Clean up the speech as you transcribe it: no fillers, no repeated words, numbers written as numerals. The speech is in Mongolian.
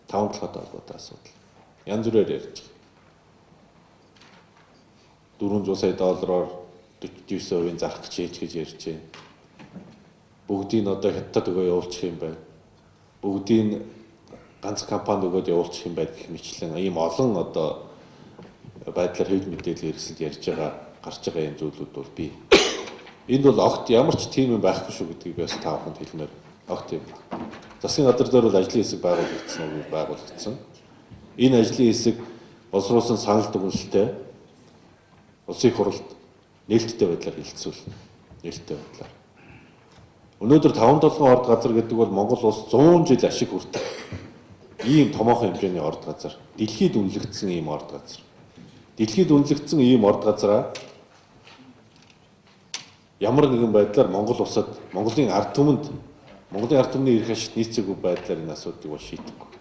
5 толгойд холбоотой асуудал. Янз бүрээр ярьж байгаа. 400 сая доллараар 49% зарах гэж ярьж байна. Бүгдийг одоо хятад өгөө явуулчих юм байна. Бүгдийг ганц компанид өгөөд явуулчих юм байна гэх мэтлэн ийм олон одоо байдлаар хэвлэл мэдээлэл хэрэгсэлд ярьж байгаа, гарч байгаа юм зүйлүүд бол бий. Энд бол огт ямар ч тийм юм байхгүй шүү гэдгийг би бас та бүхэнд хэлмээр огт юм. Засгийн газар дээр бол ажлын хэсэг байгуулагдсан уу? Байгуулагдсан. Энэ ажлын хэсэг боловсруулсан санал дүгнэлттэй улсын хурлд нээлттэй байдлаар хэлэлцүүлнэ. Нээлттэй байдлаар. Өнөөдөр 5-7 орд газар гэдэг бол Монгол улс 100 жил ашиг хүртэх ийм томоохон хэмжээний орд газар. Дэлхийд үнэлэгдсэн ийм орд газар. Дэлхийд үнэлэгдсэн ийм орд газараа ямар нэгэн байдлаар Монгол улсад Монголын ард түмэнд Монголын ард түмний эрх ашигт нийцээгүй байдлаар энэ асуудлыг бол шийдэхгүй.